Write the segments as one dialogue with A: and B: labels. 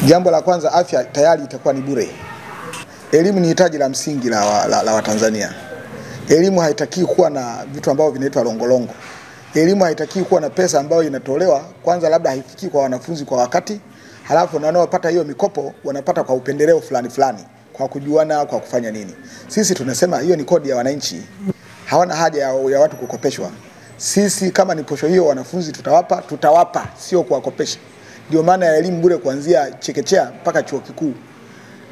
A: Jambo la kwanza, afya tayari itakuwa ni bure. Elimu ni hitaji la msingi la Watanzania. Elimu haitaki kuwa na vitu ambavyo vinaitwa longolongo. Elimu haitaki kuwa na pesa ambayo inatolewa kwanza labda haifiki kwa wanafunzi kwa wakati, halafu na wanaopata hiyo mikopo wanapata kwa upendeleo fulani, kwa kujuana, kwa kufanya nini. Sisi tunasema hiyo ni kodi ya wananchi. Hawana haja ya watu kukopeshwa. Sisi kama ni posho hiyo wanafunzi tutawapa, sio kuwakopesha. Ndio maana ya elimu bure kuanzia chekechea mpaka chuo kikuu.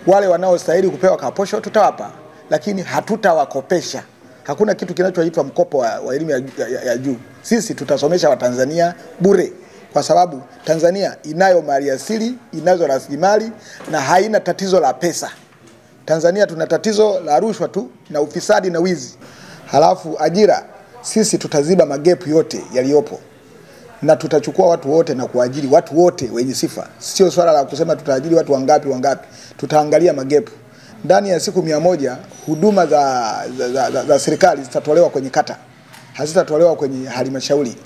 A: Wale wanaostahili kupewa kaposho tutawapa, lakini hatutawakopesha. Hakuna kitu kinachoitwa mkopo wa elimu ya juu. Sisi tutasomesha Watanzania bure, kwa sababu Tanzania inayo maliasili, inazo rasilimali na haina tatizo la pesa. Tanzania tuna tatizo la rushwa tu na ufisadi na wizi. Halafu ajira, sisi tutaziba magepu yote yaliyopo. Na tutachukua watu wote na kuajiri watu wote wenye sifa. Sio swala la kusema tutaajiri watu wangapi. Tutaangalia magepu. Ndani ya siku 100 huduma za serikali zitatolewa kwenye kata. Hazitatolewa kwenye halmashauri.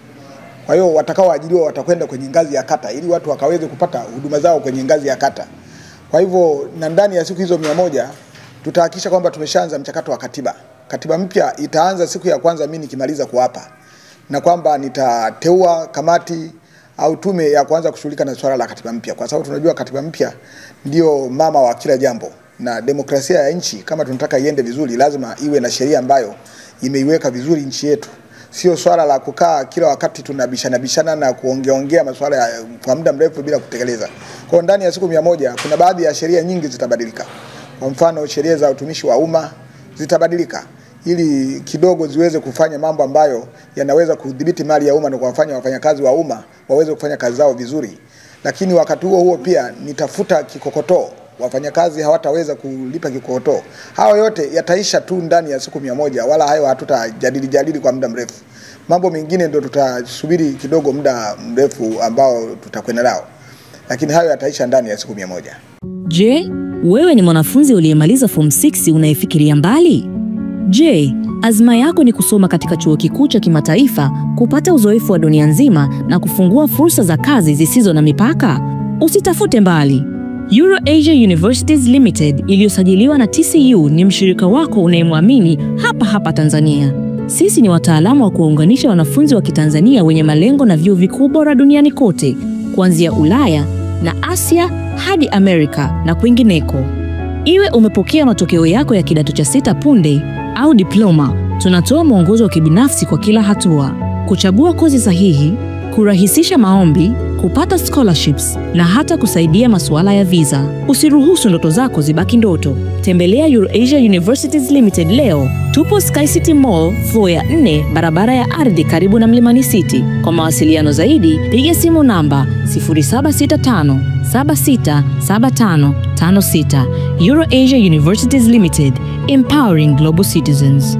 A: Kwa hiyo watakaoajiriwa watakwenda kwenye ngazi ya kata ili watu wakaweze kupata huduma zao kwenye ngazi ya kata. Kwa hivyo na ndani ya siku hizo 100 tutahakikisha kwamba tumeshaanza mchakato wa katiba. Katiba mpya itaanza siku ya kwanza mimi nikimaliza kuapa. Na kwamba nitateua kamati au tume ya kuanza kushughulika na swala la katiba mpya, kwa sababu tunajua katiba mpya ndio mama wa kila jambo, na demokrasia ya nchi kama tunataka iende vizuri lazima iwe na sheria ambayo imeiweka vizuri nchi yetu. Sio swala la kukaa kila wakati tunabishana na kuongea masuala kwa muda mrefu bila kutekeleza. Kwa ndani ya siku 100 kuna baadhi ya sheria nyingi zitabadilika. Kwa mfano sheria za utumishi wa umma zitabadilika ili kidogo ziweze kufanya mambo ambayo yanaweza kudhibiti mali ya umma na kuwafanya wafanyakazi wa umma waweze kufanya kazi zao vizuri. Lakini wakati huo pia nitafuta kikokotoo. Wafanyakazi hawataweza kulipa kikokotoo. Hayo yote yataisha tu ndani ya siku 100, wala hayo hatutajadili kwa muda mrefu. Mambo mengine ndio tutasubiri kidogo muda mrefu ambao tutakwenda nao. Lakini hayo yataisha ndani ya siku 100.
B: Je, wewe ni mwanafunzi uliyemaliza form 6 unayefikiria mbali? Je, azma yako ni kusoma katika chuo kikuu cha kimataifa, kupata uzoefu wa dunia nzima na kufungua fursa za kazi zisizo na mipaka? Usitafute mbali. EuroAsia Universities Limited iliyosajiliwa na TCU ni mshirika wako unayemwamini hapa Tanzania. Sisi ni wataalamu wa kuunganisha wanafunzi wa Kitanzania wenye malengo na vyuo vikuu bora duniani kote, kuanzia Ulaya na Asia hadi Amerika na kwingineko. Iwe umepokea matokeo yako ya kidato cha 6 punde au diploma, tunatoa mwongozo wa kibinafsi kwa kila hatua, kuchagua kozi sahihi, kurahisisha maombi, kupata scholarships na hata kusaidia masuala ya visa. Usiruhusu ndoto zako zibaki ndoto. Tembelea EuroAsia Universities Limited leo. Tupo Sky City Mall, floor ya 4, barabara ya ardhi karibu na Mlimani City. Kwa mawasiliano zaidi, piga simu namba 0765 767556. EuroAsia Universities Limited, empowering global citizens.